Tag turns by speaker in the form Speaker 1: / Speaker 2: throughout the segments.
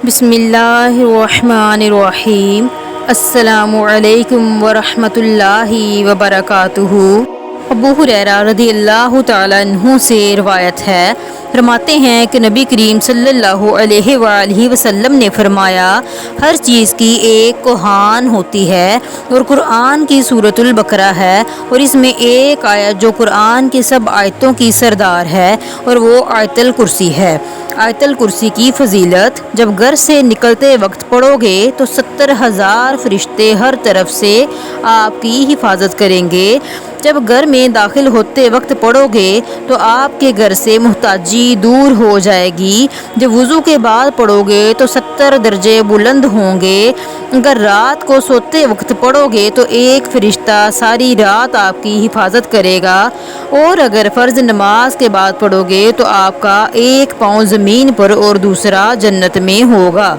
Speaker 1: بسم اللہ الرحمن الرحیم۔ السلام علیکم ورحمۃ اللہ وبرکاتہ۔ ابو ہریرہ رضی اللہ تعالیٰ عنہ سے روایت ہے، فرماتے ہیں کہ نبی کریم صلی اللہ علیہ وآلہ وسلم نے فرمایا، ہر چیز کی ایک کوہان ہوتی ہے اور قرآن کی سورۃ البقرہ ہے، اور اس میں ایک آیت جو قرآن کی سب آیتوں کی سردار ہے اور وہ آیت الکرسی ہے۔ آیت الکرسی کی فضیلت: جب گھر سے نکلتے وقت پڑھو گے تو 70,000 فرشتے ہر طرف سے آپ کی حفاظت کریں گے۔ جب گھر میں داخل ہوتے وقت پڑھو گے تو آپ کے گھر سے محتاجی دور ہو جائے گی۔ جب وضو کے بعد پڑھو گے تو 70 درجے بلند ہوں گے۔ اگر رات کو سوتے وقت پڑھو گے تو ایک فرشتہ ساری رات آپ کی حفاظت کرے گا، اور اگر فرض نماز کے بعد پڑھو گے تو آپ کا ایک پاؤں زمین پر اور دوسرا جنت میں ہوگا۔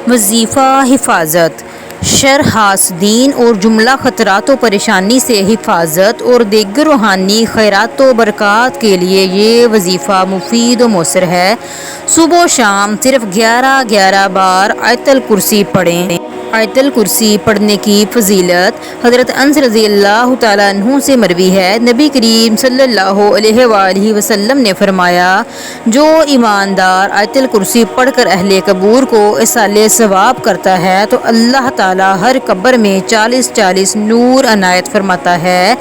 Speaker 1: وظیفہ حفاظت: شر، حاسدین اور جملہ خطرات و پریشانی سے حفاظت اور دیگر روحانی خیرات و برکات کے لیے یہ وظیفہ مفید و مؤثر ہے۔ صبح و شام صرف 11 بار آیت الکرسی پڑھیں۔ آیت الکرسی پڑھنے کی فضیلت: حضرت انس رضی اللہ تعالیٰ عنہ سے مروی ہے، نبی کریم صلی اللہ علیہ وآلہ وسلم نے فرمایا، جو ایماندار آیت الکرسی پڑھ کر اہل قبور کو ایصال ثواب کرتا ہے تو اللہ تعالیٰ ہر قبر میں 40 نور عنایت فرماتا ہے،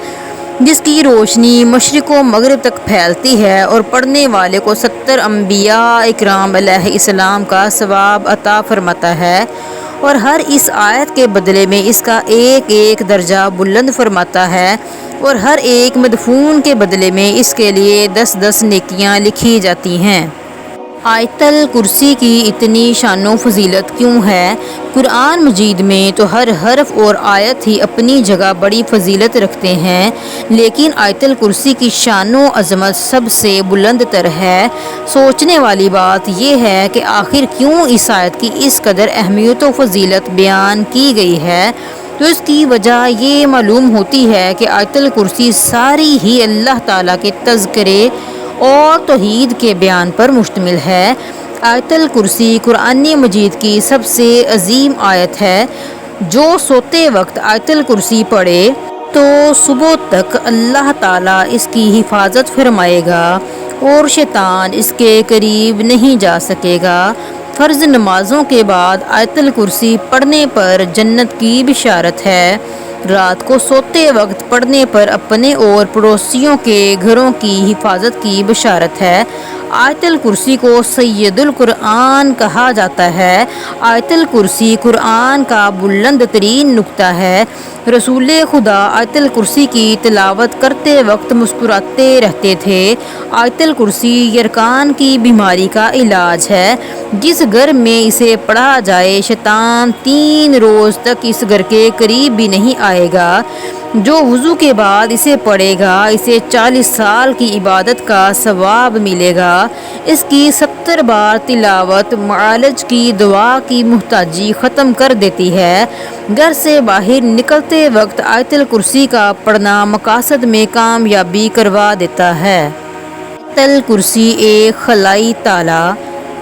Speaker 1: جس کی روشنی مشرق و مغرب تک پھیلتی ہے، اور پڑھنے والے کو 70 انبیاء اکرام علیہ السلام کا ثواب عطا فرماتا ہے، اور ہر اس آیت کے بدلے میں اس کا ایک درجہ بلند فرماتا ہے، اور ہر ایک مدفون کے بدلے میں اس کے لیے 10 نیکیاں لکھی جاتی ہیں۔ آیت الکرسی کی اتنی شان و فضیلت کیوں ہے؟ قرآن مجید میں تو ہر حرف اور آیت ہی اپنی جگہ بڑی فضیلت رکھتے ہیں، لیکن آیت الکرسی کی شان و عظمت سب سے بلند تر ہے۔ سوچنے والی بات یہ ہے کہ آخر کیوں اس آیت کی اس قدر اہمیت و فضیلت بیان کی گئی ہے؟ تو اس کی وجہ یہ معلوم ہوتی ہے کہ آیت الکرسی ساری ہی اللہ تعالیٰ کے تذکرے اور توحید کے بیان پر مشتمل ہے۔ آیت الکرسی قرآن مجید کی سب سے عظیم آیت ہے۔ جو سوتے وقت آیت الکرسی پڑھے تو صبح تک اللہ تعالیٰ اس کی حفاظت فرمائے گا اور شیطان اس کے قریب نہیں جا سکے گا۔ فرض نمازوں کے بعد آیت الکرسی پڑھنے پر جنت کی بشارت ہے۔ رات کو سوتے وقت پڑھنے پر اپنے اور پڑوسیوں کے گھروں کی حفاظت کی بشارت ہے۔ آیت الکرسی کو سید القرآن کہا جاتا ہے۔ آیت الکرسی قرآن کا بلند ترین نقطہ ہے۔ رسول خدا آیت الکرسی کی تلاوت کرتے وقت مسکراتے رہتے تھے۔ آیت الکرسی یرقان کی بیماری کا علاج ہے۔ جس گھر میں اسے پڑھا جائے شیطان 3 روز تک اس گھر کے قریب بھی نہیں آئے گا۔ جو وضو کے بعد اسے پڑھے گا اسے 40 سال کی عبادت کا ثواب ملے گا۔ اس کی 70 بار تلاوت معالج کی دعا کی محتاجی ختم کر دیتی ہے۔ گھر سے باہر نکلتے وقت آیت الکرسی کا پڑھنا مقاصد میں کامیابی کروا دیتا ہے۔ آیت الکرسی ایک خلائی تالا۔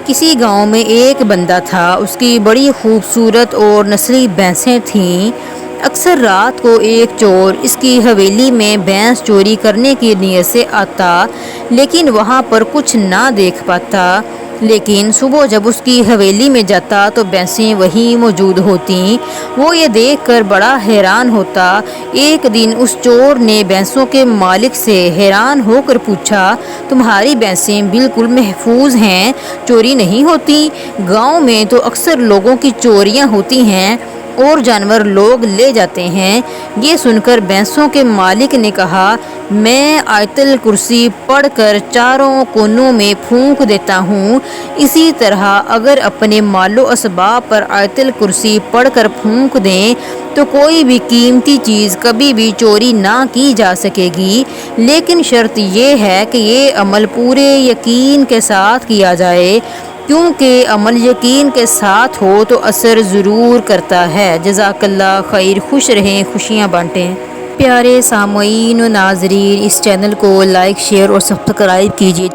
Speaker 1: کسی گاؤں میں ایک بندہ تھا، اس کی بڑی خوبصورت اور نسلی بھینسیں تھیں۔ اکثر رات کو ایک چور اس کی حویلی میں بھینس چوری کرنے کی نیت سے آتا، لیکن وہاں پر کچھ نہ دیکھ پاتا۔ لیکن صبح جب اس کی حویلی میں جاتا تو بھینسیں وہیں موجود ہوتیں۔ وہ یہ دیکھ کر بڑا حیران ہوتا۔ ایک دن اس چور نے بھینسوں کے مالک سے حیران ہو کر پوچھا، تمہاری بھینسیں بالکل محفوظ ہیں، چوری نہیں ہوتی؟ گاؤں میں تو اکثر لوگوں کی چوریاں ہوتی ہیں اور جانور لوگ لے جاتے ہیں۔ یہ سن کر بھینسوں کے مالک نے کہا، میں آیت الکرسی پڑھ کر چاروں کونوں میں پھونک دیتا ہوں، اسی طرح اگر اپنے مال و اسباب پر آیت الکرسی پڑھ کر پھونک دیں تو کوئی بھی قیمتی چیز کبھی بھی چوری نہ کی جا سکے گی، لیکن شرط یہ ہے کہ یہ عمل پورے یقین کے ساتھ کیا جائے، کیونکہ عمل یقین کے ساتھ ہو تو اثر ضرور کرتا ہے۔ جزاک اللہ خیر۔ خوش رہیں، خوشیاں بانٹیں۔ پیارے سامعین و ناظرین، اس چینل کو لائک، شیئر اور سبسکرائب کیجیے۔